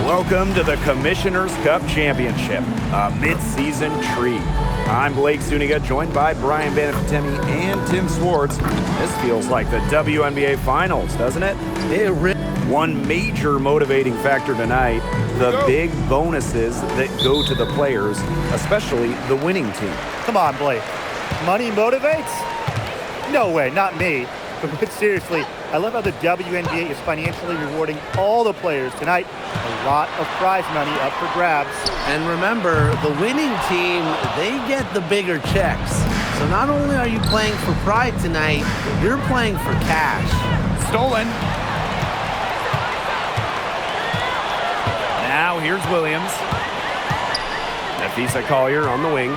Welcome to the Commissioner's Cup Championship, a mid-season treat. I'm Blake Zuniga, joined by Brian Banafitemi and Tim Swartz. This feels like the WNBA Finals, doesn't it? One major motivating factor tonight, the big bonuses that go to the players, especially the winning team. Come on, Blake. Money motivates? No way, not me. But seriously, I love how the WNBA is financially rewarding all the players tonight. A lot of prize money up for grabs. And remember, the winning team, they get the bigger checks. So not only are you playing for pride tonight, you're playing for cash. Stolen. Now here's Williams. Nafisa Collier on the wing.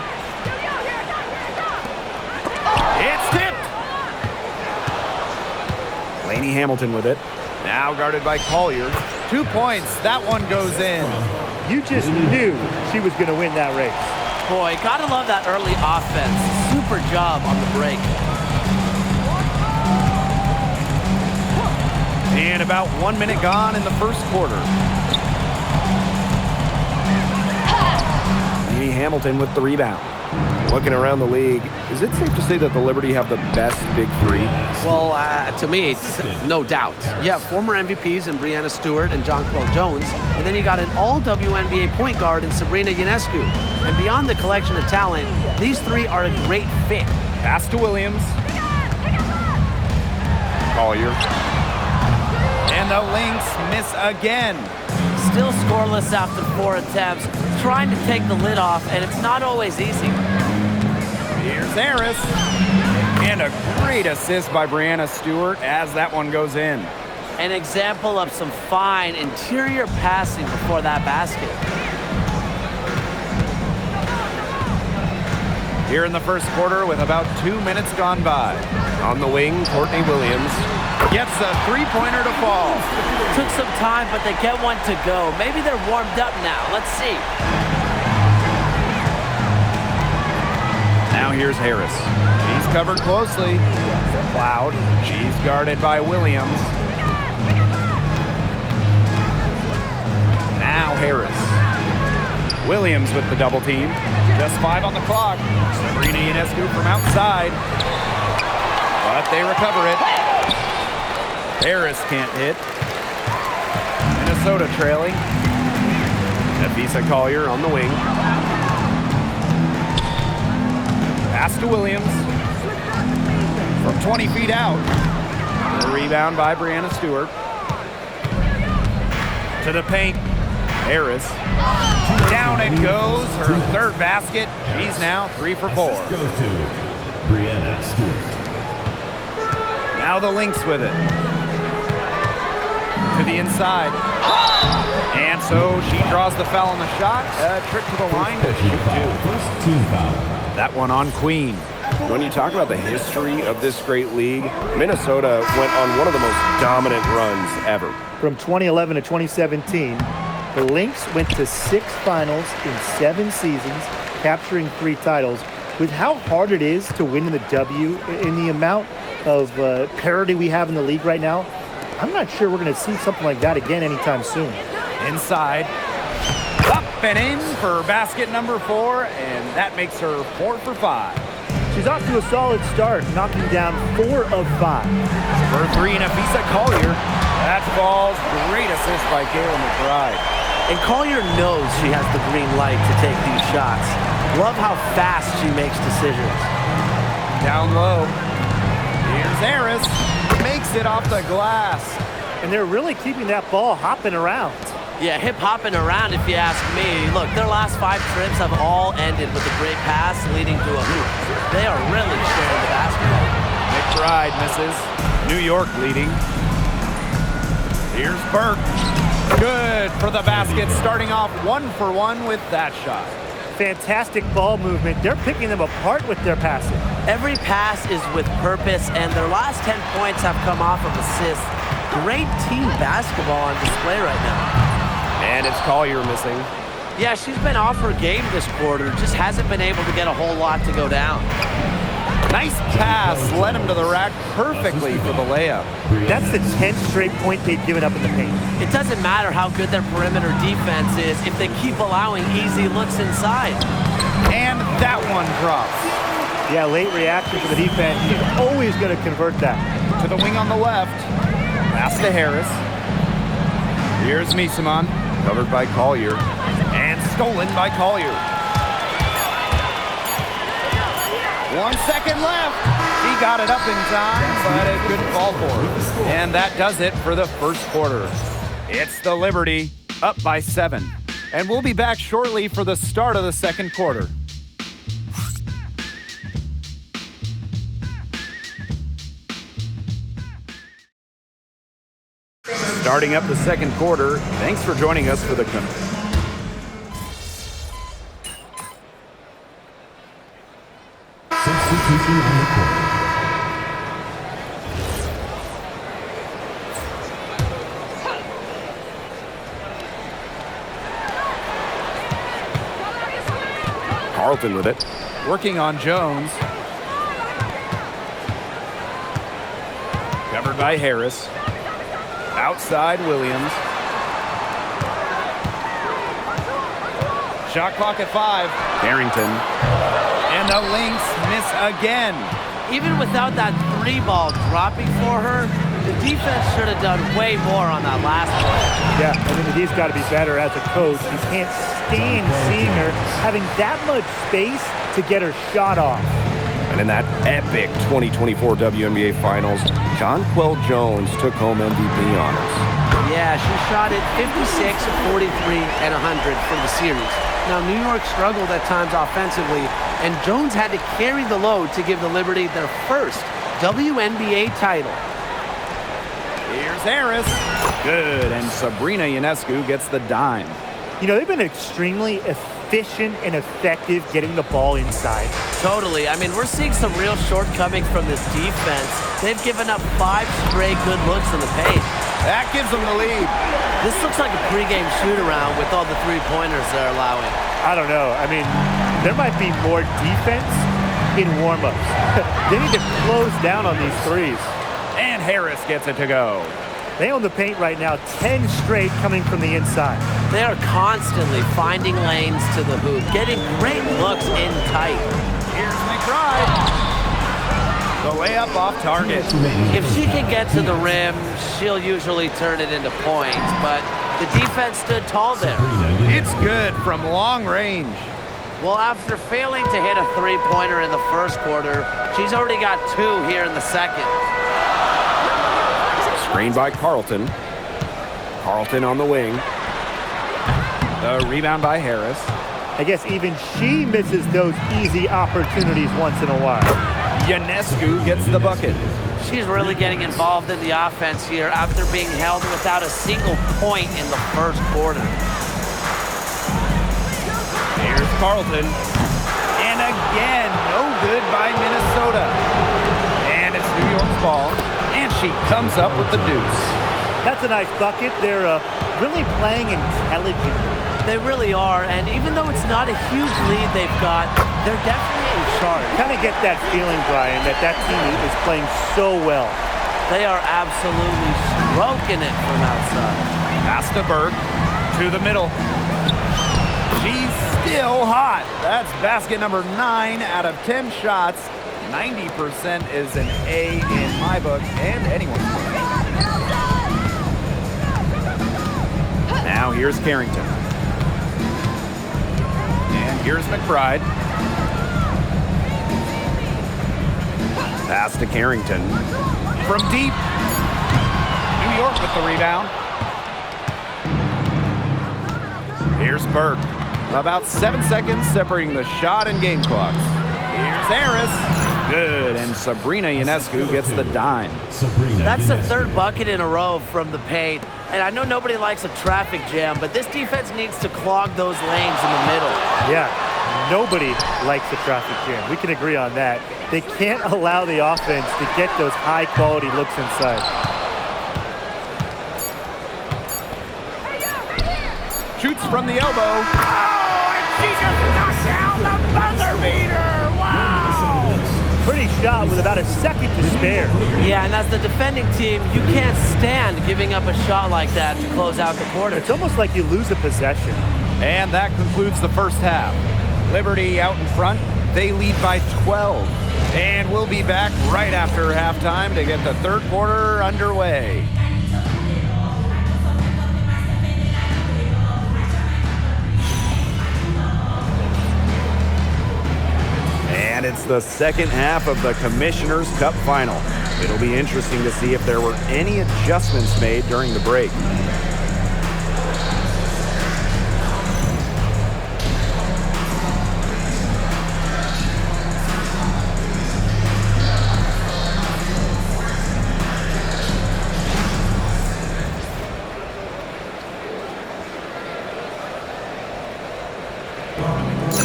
It's tipped. Lainey Hamilton with it. Now guarded by Collier. 2 points. That one goes in. You just knew she was going to win that race. Boy, gotta love that early offense. Super job on the break. And about 1 minute gone in the first quarter. Lainey Hamilton with the rebound. Looking around the league, is it safe to say that the Liberty have the best big three? Well, to me, it's no doubt. You have former MVPs in Brianna Stewart and Jonquel Jones, and then you got an all-WNBA point guard in Sabrina Ionescu. And beyond the collection of talent, these three are a great fit. Pass to Williams. Collier. And the Lynx miss again. Still scoreless after 4 attempts, trying to take the lid off, and it's not always easy. Here's Harris. And a great assist by Brianna Stewart as that one goes in. An example of some fine interior passing before that basket. Here in the first quarter with about 2 minutes gone by. On the wing, Courtney Williams. Gets a three-pointer to fall. Took some time, but they get one to go. Maybe they're warmed up now. Let's see. Now here's Harris. He's covered closely. Cloud. She's guarded by Williams. Now Harris. Williams with the double team. Just 5 on the clock. Sabrina Ionescu from outside. But they recover it. Harris can't hit. Minnesota trailing. Nafisa Collier on the wing. Pass to Williams. From 20 feet out. The rebound by Brianna Stewart. To the paint. Harris. Down it goes. Her third basket. She's now 3 for 4. Go to Brianna Stewart. Now the Lynx with it. To the inside. And so she draws the foul on the shot. A trip to the line to shoot 2. First team foul. That one on Queen. When you talk about the history of this great league, Minnesota went on one of the most dominant runs ever. From 2011 to 2017, the Lynx went to 6 finals in 7 seasons, capturing 3 titles. With how hard it is to win in the W, in the amount of parity we have in the league right now, I'm not sure we're going to see something like that again anytime soon. Inside. Up and in for basket number 4, and that makes her 4 for 5. She's off to a solid start, knocking down 4 of 5. For 3, Nafisa Collier. That falls. Great assist by Kayla McBride. And Collier knows she has the green light to take these shots. Love how fast she makes decisions. Down low. Here's Harris. Makes it off the glass. And they're really keeping that ball hopping around. Yeah, hip-hopping around if you ask me. Look, their last 5 trips have all ended with a great pass leading to a hoop. They are really sharing the basketball. McBride misses. New York leading. Here's Burke. Good for the basket, starting off 1 for 1 with that shot. Fantastic ball movement. They're picking them apart with their passing. Every pass is with purpose, and their last 10 points have come off of assists. Great team basketball on display right now. And it's Collier missing. Yeah, she's been off her game this quarter. Just hasn't been able to get a whole lot to go down. Nice pass led him to the rack perfectly for the layup. That's the 10th straight point they've given up in the paint. It doesn't matter how good their perimeter defense is if they keep allowing easy looks inside. And that one drops. Yeah, late reaction to the defense. He's always going to convert that. To the wing on the left. Pass to Harris. Here's Misaman, covered by Collier. And stolen by Collier. 1 second left. He got it up in time, but it couldn't fall for him. And that does it for the first quarter. It's the Liberty, up by 7. And we'll be back shortly for the start of the second quarter. Starting up the second quarter, thanks for joining us for the Substitution on the court. Carlton with it. Working on Jones. Covered by Harris. Outside Williams. Shot clock at 5. Carrington. And the Lynx miss again. Even without that 3-ball dropping for her, the defense should have done way more on that last one. Yeah, I mean, he's got to be better as a coach. He can't stand seeing her having that much space to get her shot off. And in that epic 2024 WNBA Finals, Jonquel Jones took home MVP honors. Yeah, she shot it 56, 43, and 100 for the series. Now, New York struggled at times offensively, and Jones had to carry the load to give the Liberty their first WNBA title. Here's Harris. Good, and Sabrina Ionescu gets the dime. You know, they've been extremely efficient and effective getting the ball inside. Totally. I mean, we're seeing some real shortcomings from this defense. They've given up 5 straight good looks in the paint. That gives them the lead. This looks like a pregame shoot-around with all the three-pointers they're allowing. I don't know. I mean, there might be more defense in warm-ups. They need to close down on these threes. And Harris gets it to go. They own the paint right now, 10 straight coming from the inside. They are constantly finding lanes to the hoop, getting great looks in tight. Here's McBride. The layup off target. If she can get to the rim, she'll usually turn it into points, but the defense stood tall there. It's good from long range. Well, after failing to hit a three-pointer in the first quarter, she's already got 2 here in the second. Screened by Carlton. Carlton on the wing. The rebound by Harris. I guess even she misses those easy opportunities once in a while. Ionescu gets the bucket. She's really getting involved in the offense here after being held without a single point in the first quarter. Here's Carlton. And again, no good by Minnesota. And it's New York's ball. And she comes up with the deuce. That's a nice bucket. They're really playing intelligently. They really are, and even though it's not a huge lead they've got, they're definitely in charge. Kind of get that feeling, Brian, that team is playing so well. They are absolutely stroking it from outside. Pass to Berg, to the middle. She's still hot. That's basket number 9 out of 10 shots. 90% is an A in my book and anyone's book. Now here's Carrington. And here's McBride. Pass to Carrington. From deep. New York with the rebound. Here's Burke. About 7 seconds separating the shot and game clocks. Here's Harris. Good, and Sabrina Ionescu gets the dime. That's the 3rd bucket in a row from the paint. And I know nobody likes a traffic jam, but this defense needs to clog those lanes in the middle. Yeah, nobody likes a traffic jam. We can agree on that. They can't allow the offense to get those high-quality looks inside. Shoots from the elbow. Oh, and she just knocked down the buzzer beater. Wow! Pretty shot with about a second to spare. Yeah, and as the defending team, you can't stand giving up a shot like that to close out the quarter. It's almost like you lose a possession. And that concludes the first half. Liberty out in front. They lead by 12. And we'll be back right after halftime to get the third quarter underway. And it's the second half of the Commissioner's Cup Final. It'll be interesting to see if there were any adjustments made during the break.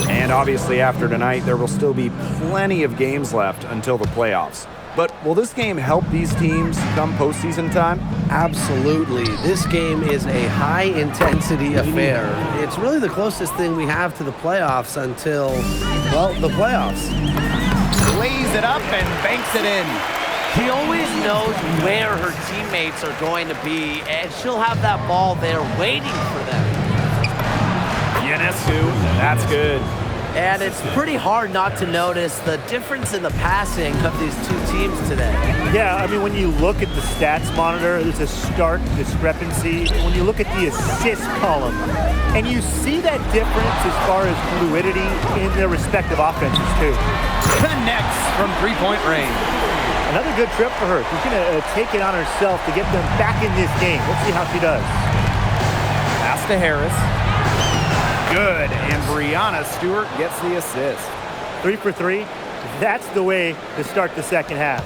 And obviously after tonight, there will still be plenty of games left until the playoffs. But will this game help these teams come postseason time? Absolutely. This game is a high-intensity affair. It's really the closest thing we have to the playoffs until, well, the playoffs. Lays it up and banks it in. She always knows where her teammates are going to be, and she'll have that ball there waiting for them. Ionescu, that's good. And it's pretty hard not to notice the difference in the passing of these two teams today. Yeah, I mean, when you look at the stats monitor, there's a stark discrepancy. When you look at the assist column, and you see that difference as far as fluidity in their respective offenses, too. Connects from three-point range. Another good trip for her. She's going to take it on herself to get them back in this game. Let's see how she does. Pass to Harris. Good, and Brianna Stewart gets the assist. 3 for 3. That's the way to start the second half.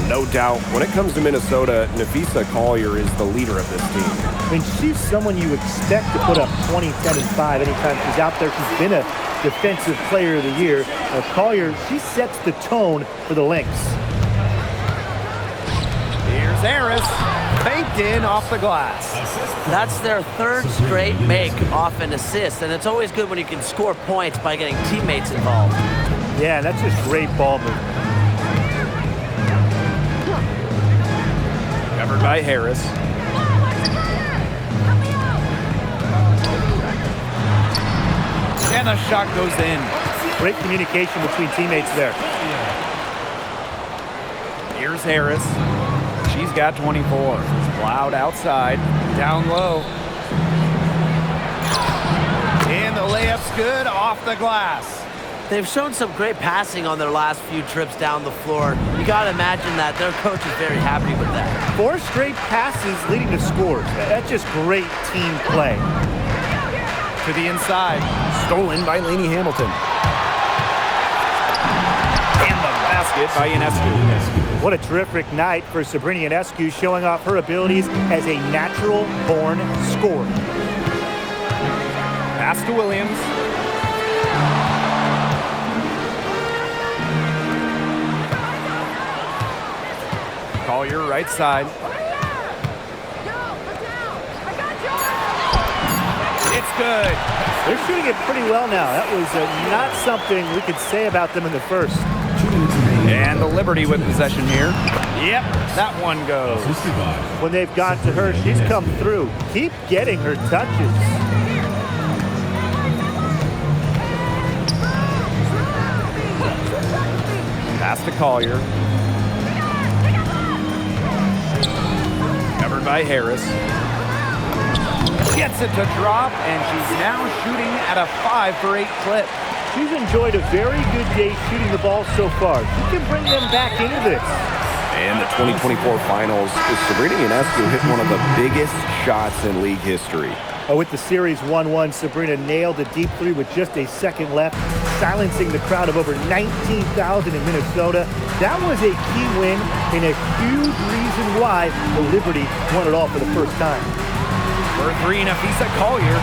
No doubt. When it comes to Minnesota, Nafisa Collier is the leader of this team. I mean, she's someone you expect to put up 20, 10, and 5 anytime she's out there. She's been a Defensive Player of the Year. Collier, she sets the tone for the Lynx. Here's Harris. Banked in off the glass. That's their third straight make off an assist, and it's always good when you can score points by getting teammates involved. Yeah, that's just great ball movement. Covered by Harris. And the shot goes in. Great communication between teammates there. Here's Harris. She's got 24. Blowout outside. Down low. And the layup's good off the glass. They've shown some great passing on their last few trips down the floor. You got to imagine that their coach is very happy with that. 4 straight passes leading to scores. That's just great team play. To the inside. Stolen by Lainey Hamilton. And the basket by Ionescu. What a terrific night for Sabrina Ionescu, showing off her abilities as a natural-born scorer. Pass to Williams. Collier right side. It's good. They're shooting it pretty well now. That was not something we could say about them in the first. And the Liberty with possession here. Yep, that one goes. When they've gone to her, she's come through. Keep getting her touches. Pass to Collier. Covered by Harris. Gets it to drop, and she's now shooting at a 5 for 8 clip. She's enjoyed a very good day shooting the ball so far. She can bring them back into this. And the 2024 finals, Sabrina Ionescu hit one of the biggest shots in league history. With the series 1-1, Sabrina nailed a deep 3 with just a second left, silencing the crowd of over 19,000 in Minnesota. That was a key win and a huge reason why the Liberty won it all for the first time. For 3, Nafisa Collier.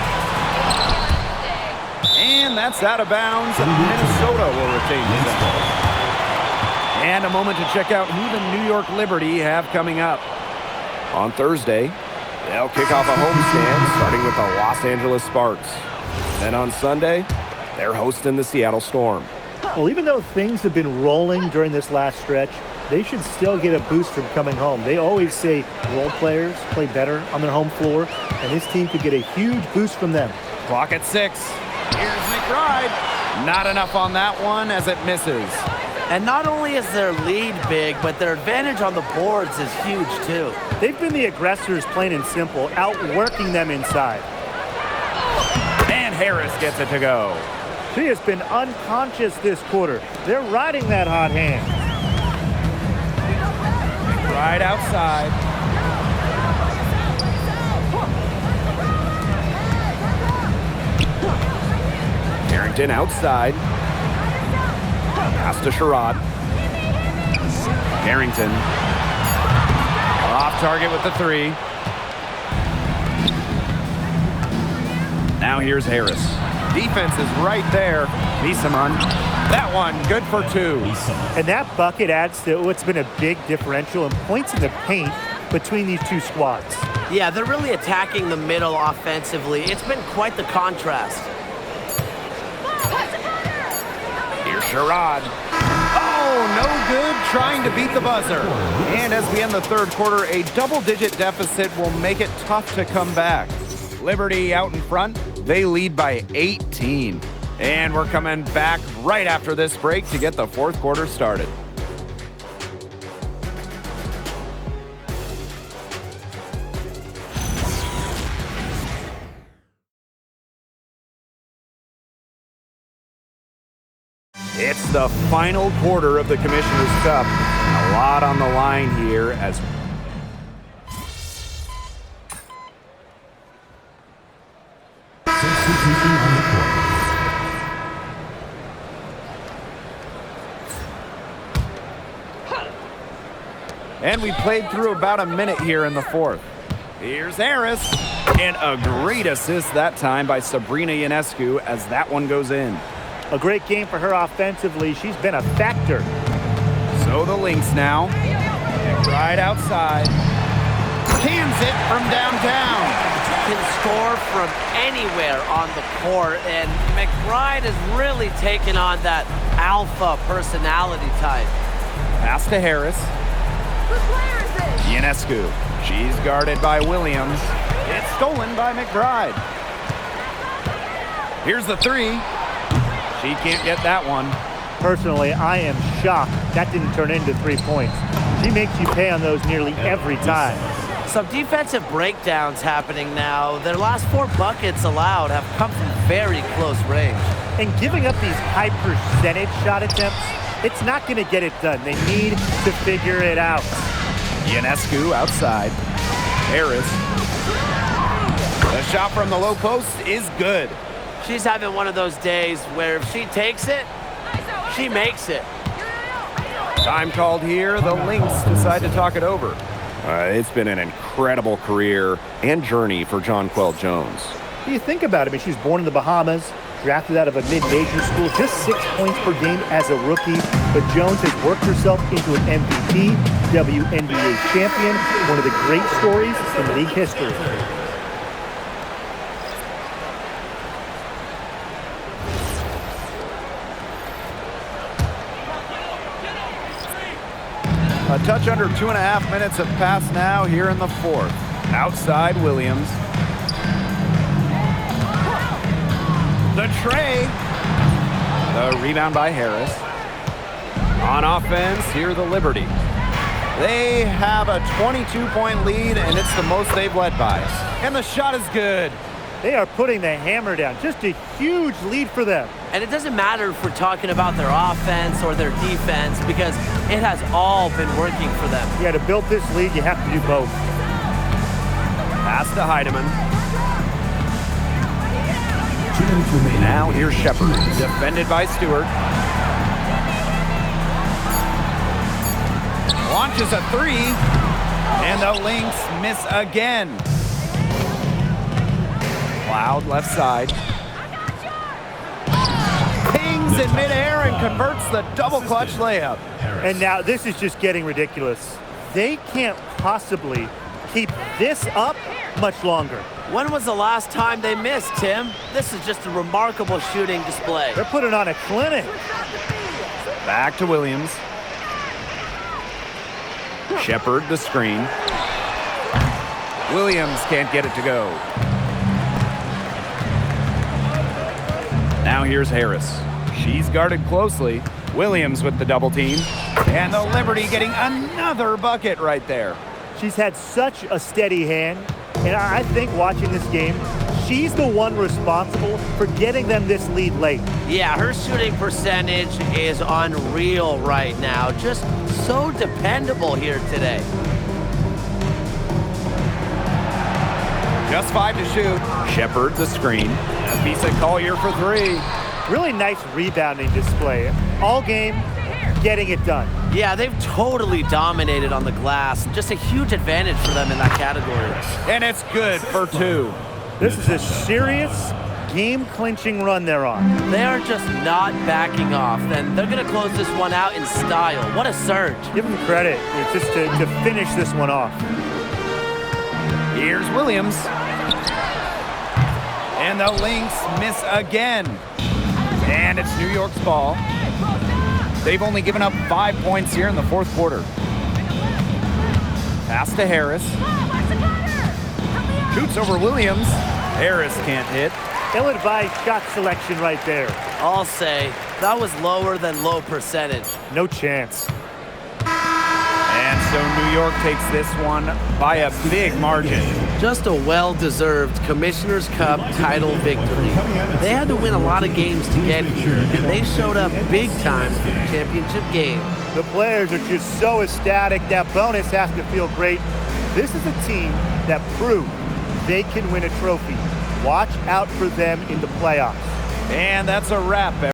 And that's out of bounds. Minnesota will retain possession. And a moment to check out who the New York Liberty have coming up. On Thursday, they'll kick off a homestand, starting with the Los Angeles Sparks. Then on Sunday, they're hosting the Seattle Storm. Well, even though things have been rolling during this last stretch, they should still get a boost from coming home. They always say role players play better on their home floor, and this team could get a huge boost from them. Clock at 6. Here's McBride. Not enough on that one as it misses. And not only is their lead big, but their advantage on the boards is huge too. They've been the aggressors, plain and simple, outworking them inside. And Harris gets it to go. She has been unconscious this quarter. They're riding that hot hand. Right outside. Carrington outside. Pass to Sherrod. Carrington. Off target with the 3. Now here's Harris. Defense is right there. Misaman. That one, good for 2. And that bucket adds to what's been a big differential in points in the paint between these two squads. Yeah, they're really attacking the middle offensively. It's been quite the contrast. Here's Sherrod. Oh, no good trying to beat the buzzer. And as we end the third quarter, a double-digit deficit will make it tough to come back. Liberty out in front. They lead by 18. And we're coming back right after this break to get the fourth quarter started. It's the final quarter of the Commissioner's Cup. A lot on the line here as Substitution on the court. And we played through about a minute here in the fourth. Here's Harris. and a great assist that time by Sabrina Ionescu as that one goes in. A great game for her offensively. She's been a factor. So the Lynx now. Right outside. Cans it from downtown. Can score from anywhere on the court, and McBride has really taken on that alpha personality type. Pass to Harris. Ionescu. She's guarded by Williams. It's stolen by McBride. Here's the three. She can't get that one. Personally, I am shocked that didn't turn into 3 points. She makes you pay on those nearly every time. Some defensive breakdowns happening now. Their last 4 buckets allowed have come from very close range. And giving up these high percentage shot attempts, it's not going to get it done. They need to figure it out. Ionescu outside. Harris. The shot from the low post is good. She's having one of those days where if she takes it, she makes it. Time called here. The Lynx decide to talk it over. It's been an incredible career and journey for Jonquel Jones. You think about it, I mean, she was born in the Bahamas, drafted out of a mid-major school, just 6 points per game as a rookie. But Jones has worked herself into an MVP, WNBA champion, one of the great stories in league history. A touch under 2.5 minutes have passed now here in the fourth. Outside Williams. The tray. The rebound by Harris. On offense, here the Liberty. They have a 22-point lead, and it's the most they've led by. And the shot is good. They are putting the hammer down. Just a huge lead for them. And it doesn't matter if we're talking about their offense or their defense, because it has all been working for them. Yeah, to build this lead, you have to do both. Pass to Heidemann. 2 minutes remaining. Now here's Shepard, defended by Stewart. Launches a three, and the Lynx miss again. Cloud left side. Pings in midair and converts the double clutch layup. And now this is just getting ridiculous. They can't possibly keep this up much longer. When was the last time they missed, Tim? This is just a remarkable shooting display. They're putting on a clinic. Back to Williams. Shepard the screen. Williams can't get it to go. Now here's Harris. She's guarded closely. Williams with the double team. And the Liberty getting another bucket right there. She's had such a steady hand, and I think watching this game, she's the one responsible for getting them this lead late. Yeah, her shooting percentage is unreal right now. Just so dependable here today. Just 5 to shoot. Shepard the screen. Afisa Collier for 3. Really nice rebounding display. All game, getting it done. Yeah, they've totally dominated on the glass. Just a huge advantage for them in that category. And it's good for 2. This is a serious game-clinching run they're on. They are just not backing off, and they're going to close this one out in style. What a surge. Give them credit just to finish this one off. Here's Williams. And the Lynx miss again. And it's New York's ball. They've only given up 5 points here in the fourth quarter. Pass to Harris. Shoots over Williams. Harris can't hit. Ill-advised shot selection right there. I'll say that was lower than low percentage. No chance. And so New York takes this one by a big margin. Just a well-deserved Commissioner's Cup title victory. They had to win a lot of games to get here, and they showed up big time for the championship game. The players are just so ecstatic. That bonus has to feel great. This is a team that proved they can win a trophy. Watch out for them in the playoffs. And that's a wrap.